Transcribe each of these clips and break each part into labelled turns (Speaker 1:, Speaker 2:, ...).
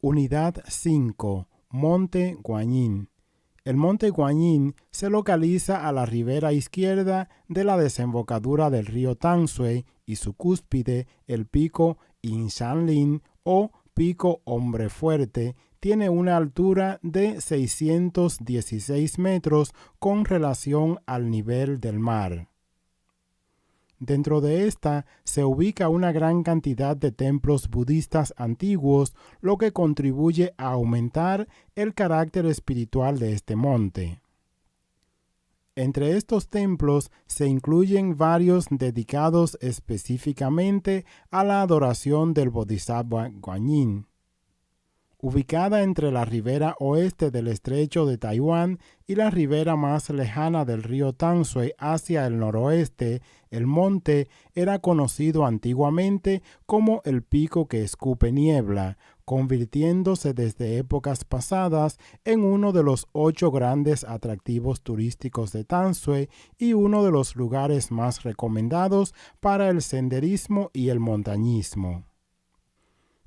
Speaker 1: Unidad 5. Monte Guanyin. El monte Guanyin se localiza a la ribera izquierda de la desembocadura del río Tanshui y su cúspide, el pico Yinshanlin o pico Hombre Fuerte, tiene una altura de 616 metros con relación al nivel del mar. Dentro de esta se ubica una gran cantidad de templos budistas antiguos, lo que contribuye a aumentar el carácter espiritual de este monte. Entre estos templos se incluyen varios dedicados específicamente a la adoración del Bodhisattva Guanyin. Ubicada entre la ribera oeste del estrecho de Taiwán y la ribera más lejana del río Tanshui hacia el noroeste, el monte era conocido antiguamente como el pico que escupe niebla, convirtiéndose desde épocas pasadas en uno de los 8 grandes atractivos turísticos de Tanshui y uno de los lugares más recomendados para el senderismo y el montañismo.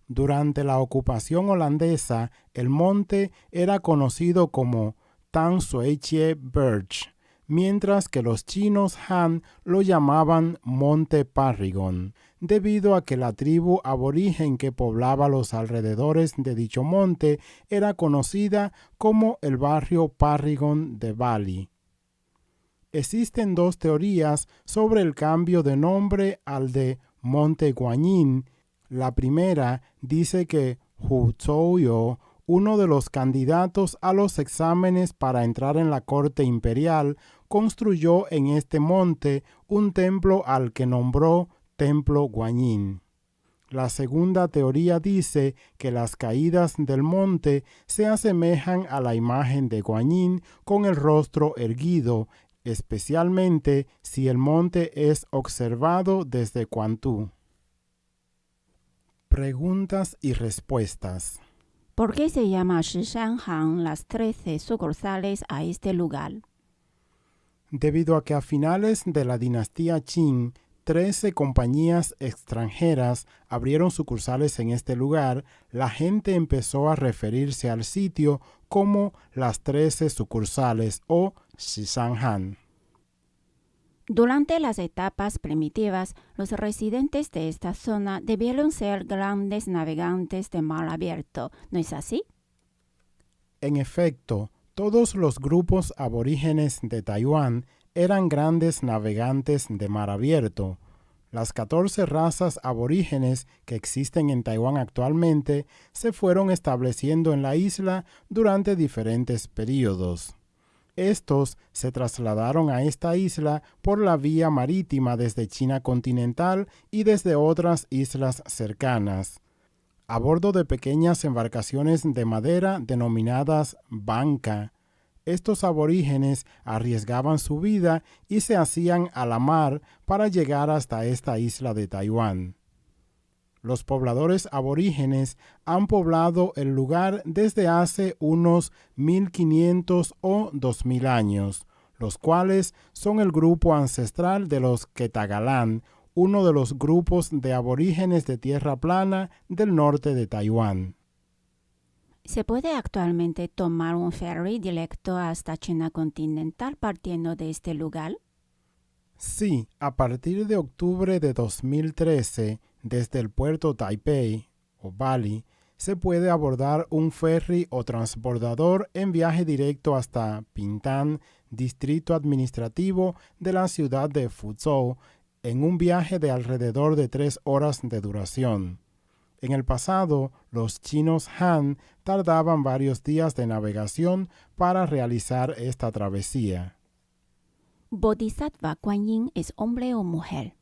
Speaker 1: Durante la ocupación holandesa, el monte era conocido como Tan Shui Chie Birch, mientras que los chinos Han lo llamaban Monte Parrigon, debido a que la tribu aborigen que poblaba los alrededores de dicho monte era conocida como el barrio Parrigon de Bali. Existen 2 teorías sobre el cambio de nombre al de Monte Guanyin. La primera dice que Hu Zhouyo, uno de los candidatos a los exámenes para entrar en la corte imperial, construyó en este monte un templo al que nombró Templo Guanyin. La segunda teoría dice que las caídas del monte se asemejan a la imagen de Guanyin con el rostro erguido, especialmente si el monte es observado desde Quantu. Preguntas y respuestas.
Speaker 2: ¿Por qué se llama Shishanhan las 13 sucursales a este lugar?
Speaker 1: Debido a que a finales de la dinastía Qing, 13 compañías extranjeras abrieron sucursales en este lugar, la gente empezó a referirse al sitio como las 13 sucursales o Shishanhan.
Speaker 2: Durante las etapas primitivas, los residentes de esta zona debieron ser grandes navegantes de mar abierto, ¿no es así?
Speaker 1: En efecto, todos los grupos aborígenes de Taiwán eran grandes navegantes de mar abierto. Las 14 razas aborígenes que existen en Taiwán actualmente se fueron estableciendo en la isla durante diferentes períodos. Estos se trasladaron a esta isla por la vía marítima desde China continental y desde otras islas cercanas, a bordo de pequeñas embarcaciones de madera denominadas banca. Estos aborígenes arriesgaban su vida y se hacían a la mar para llegar hasta esta isla de Taiwán. Los pobladores aborígenes han poblado el lugar desde hace unos 1500 o 2000 años, los cuales son el grupo ancestral de los Ketagalan, uno de los grupos de aborígenes de tierra plana del norte de Taiwán.
Speaker 2: ¿Se puede actualmente tomar un ferry directo hasta China continental partiendo de este lugar?
Speaker 1: Sí, a partir de octubre de 2013, desde el puerto Taipei o Bali, se puede abordar un ferry o transbordador en viaje directo hasta Pingtan, distrito administrativo de la ciudad de Fuzhou, en un viaje de alrededor de 3 horas de duración. En el pasado, los chinos Han tardaban varios días de navegación para realizar esta travesía.
Speaker 2: ¿Bodhisattva Guanyin es hombre o mujer?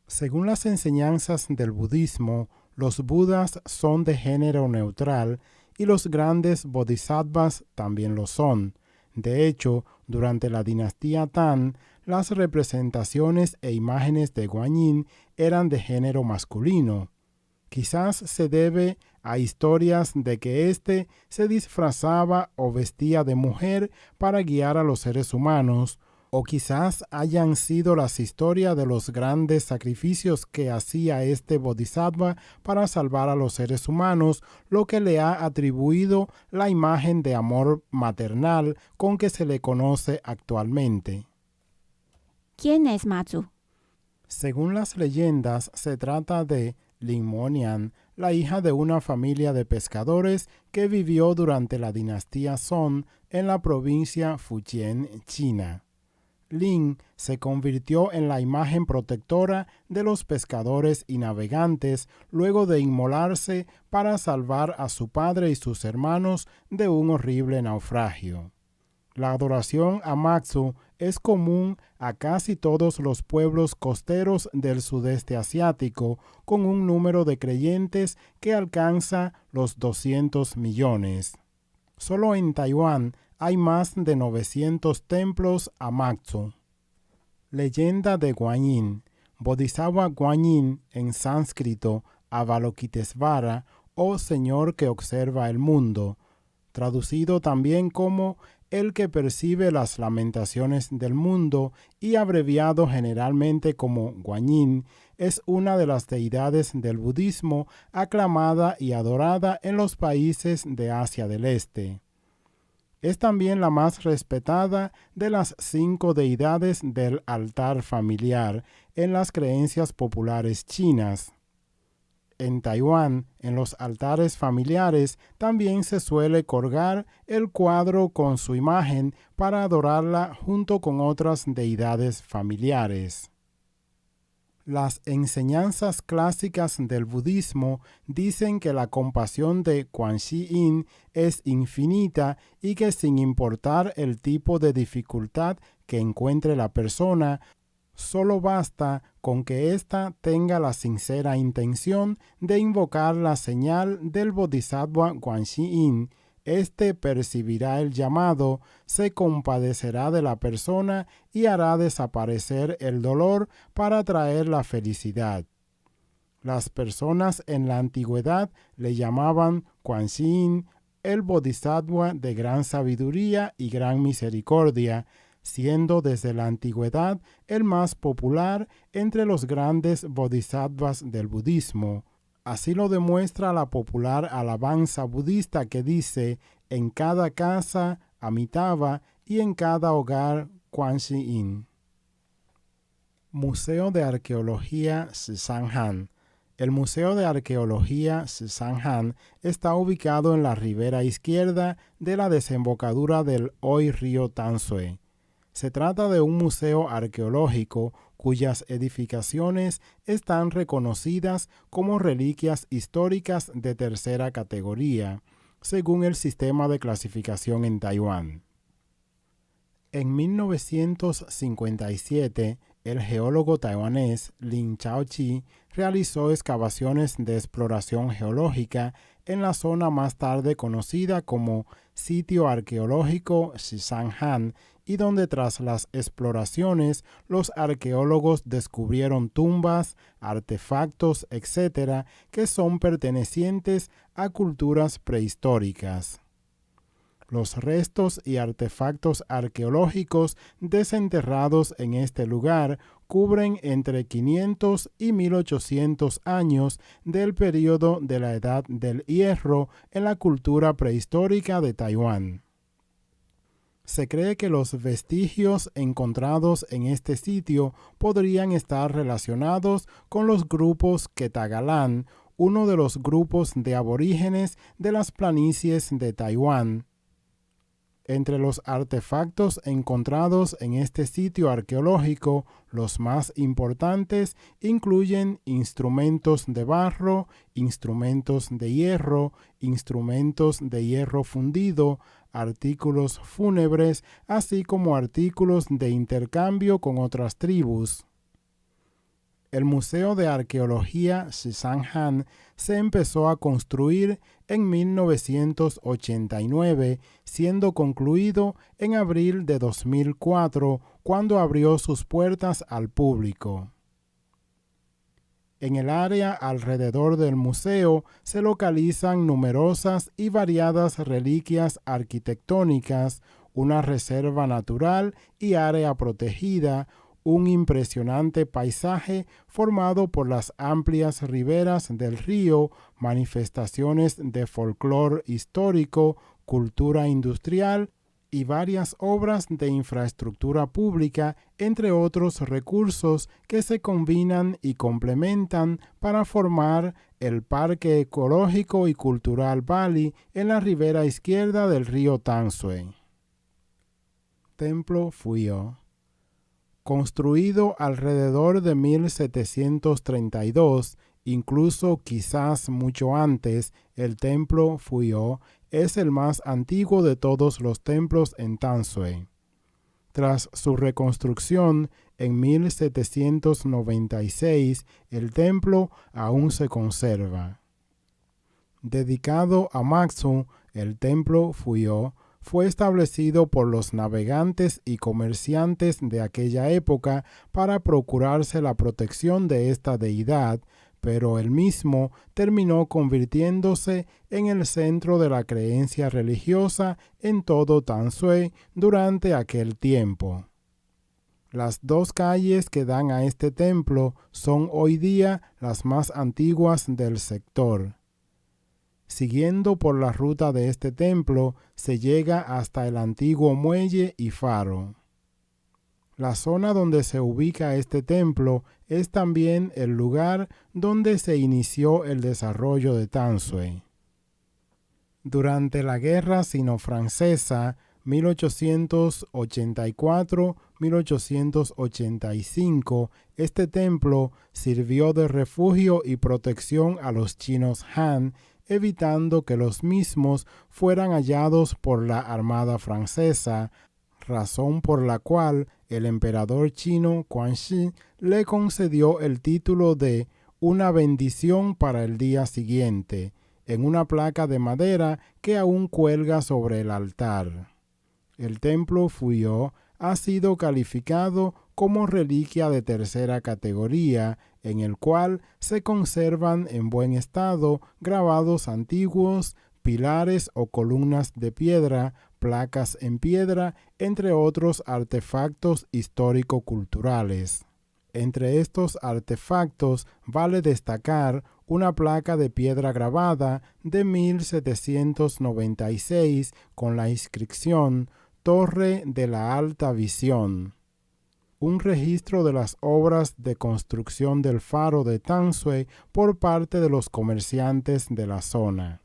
Speaker 1: Según las enseñanzas del budismo, los budas son de género neutral y los grandes bodhisattvas también lo son. De hecho, durante la dinastía Tang, las representaciones e imágenes de Guanyin eran de género masculino. Quizás se debe a historias de que éste se disfrazaba o vestía de mujer para guiar a los seres humanos, O quizás hayan sido las historias de los grandes sacrificios que hacía este bodhisattva para salvar a los seres humanos, lo que le ha atribuido la imagen de amor maternal con que se le conoce actualmente.
Speaker 2: ¿Quién es Matsu?
Speaker 1: Según las leyendas, se trata de Lin Monian, la hija de una familia de pescadores que vivió durante la dinastía Song en la provincia Fujian, China. Lin se convirtió en la imagen protectora de los pescadores y navegantes luego de inmolarse para salvar a su padre y sus hermanos de un horrible naufragio. La adoración a Matsu es común a casi todos los pueblos costeros del sudeste asiático, con un número de creyentes que alcanza los 200 millones. Solo en Taiwán hay más de 900 templos a Matsu. Leyenda de Guanyin. Bodhisattva Guanyin, en sánscrito Avalokitesvara, o Señor que observa el mundo, traducido también como el que percibe las lamentaciones del mundo y abreviado generalmente como Guanyin, es una de las deidades del budismo aclamada y adorada en los países de Asia del Este. Es también la más respetada de las 5 deidades del altar familiar en las creencias populares chinas. En Taiwán, en los altares familiares, también se suele colgar el cuadro con su imagen para adorarla junto con otras deidades familiares. Las enseñanzas clásicas del budismo dicen que la compasión de Quan Chi Yin es infinita y que sin importar el tipo de dificultad que encuentre la persona, solo basta con que ésta tenga la sincera intención de invocar la señal del Bodhisattva Quan Chi Yin. Este percibirá el llamado, se compadecerá de la persona y hará desaparecer el dolor para traer la felicidad. Las personas en la antigüedad le llamaban Quan Chi Yin, el Bodhisattva de gran sabiduría y gran misericordia, siendo desde la antigüedad el más popular entre los grandes bodhisattvas del budismo. Así lo demuestra la popular alabanza budista que dice: en cada casa Amitabha y en cada hogar Quan Chi Yin. Museo de Arqueología Shizanghan. El Museo de Arqueología Shizanghan está ubicado en la ribera izquierda de la desembocadura del hoy río Tansue. Se trata de un museo arqueológico cuyas edificaciones están reconocidas como reliquias históricas de tercera categoría, según el sistema de clasificación en Taiwán. En 1957, el geólogo taiwanés Lin Chaoqi realizó excavaciones de exploración geológica en la zona más tarde conocida como Sitio Arqueológico Shizanghan, y donde tras las exploraciones los arqueólogos descubrieron tumbas, artefactos, etc., que son pertenecientes a culturas prehistóricas. Los restos y artefactos arqueológicos desenterrados en este lugar cubren entre 500 y 1800 años del período de la Edad del Hierro en la cultura prehistórica de Taiwán. Se cree que los vestigios encontrados en este sitio podrían estar relacionados con los grupos Ketagalan, uno de los grupos de aborígenes de las planicies de Taiwán. Entre los artefactos encontrados en este sitio arqueológico, los más importantes incluyen instrumentos de barro, instrumentos de hierro fundido, artículos fúnebres, así como artículos de intercambio con otras tribus. El Museo de Arqueología Shizanghan se empezó a construir en 1989, siendo concluido en abril de 2004, cuando abrió sus puertas al público. En el área alrededor del museo se localizan numerosas y variadas reliquias arquitectónicas, una reserva natural y área protegida, un impresionante paisaje formado por las amplias riberas del río, manifestaciones de folclore histórico, cultura industrial y varias obras de infraestructura pública, entre otros recursos que se combinan y complementan para formar el Parque Ecológico y Cultural Bali en la ribera izquierda del río Tangsue. Templo Phuyeo. Construido alrededor de 1732, incluso quizás mucho antes, el templo Phuyeo es el más antiguo de todos los templos en Tangsue. Tras su reconstrucción en 1796, el templo aún se conserva. Dedicado a Maksu, el templo Phuyeo fue establecido por los navegantes y comerciantes de aquella época para procurarse la protección de esta deidad, pero el mismo terminó convirtiéndose en el centro de la creencia religiosa en todo Tangsue durante aquel tiempo. Las dos calles que dan a este templo son hoy día las más antiguas del sector. Siguiendo por la ruta de este templo, se llega hasta el antiguo muelle y faro. La zona donde se ubica este templo es también el lugar donde se inició el desarrollo de Tangsue. Durante la Guerra Sino-Francesa, 1884-1885, este templo sirvió de refugio y protección a los chinos Han, evitando que los mismos fueran hallados por la Armada Francesa, razón por la cual el emperador chino Guangxi le concedió el título de una bendición para el día siguiente, en una placa de madera que aún cuelga sobre el altar. El templo Phuyeo ha sido calificado como reliquia de tercera categoría, en el cual se conservan en buen estado grabados antiguos, pilares o columnas de piedra, placas en piedra, entre otros artefactos histórico-culturales. Entre estos artefactos vale destacar una placa de piedra grabada de 1796 con la inscripción Torre de la Alta Visión. Un registro de las obras de construcción del faro de Tangsue por parte de los comerciantes de la zona.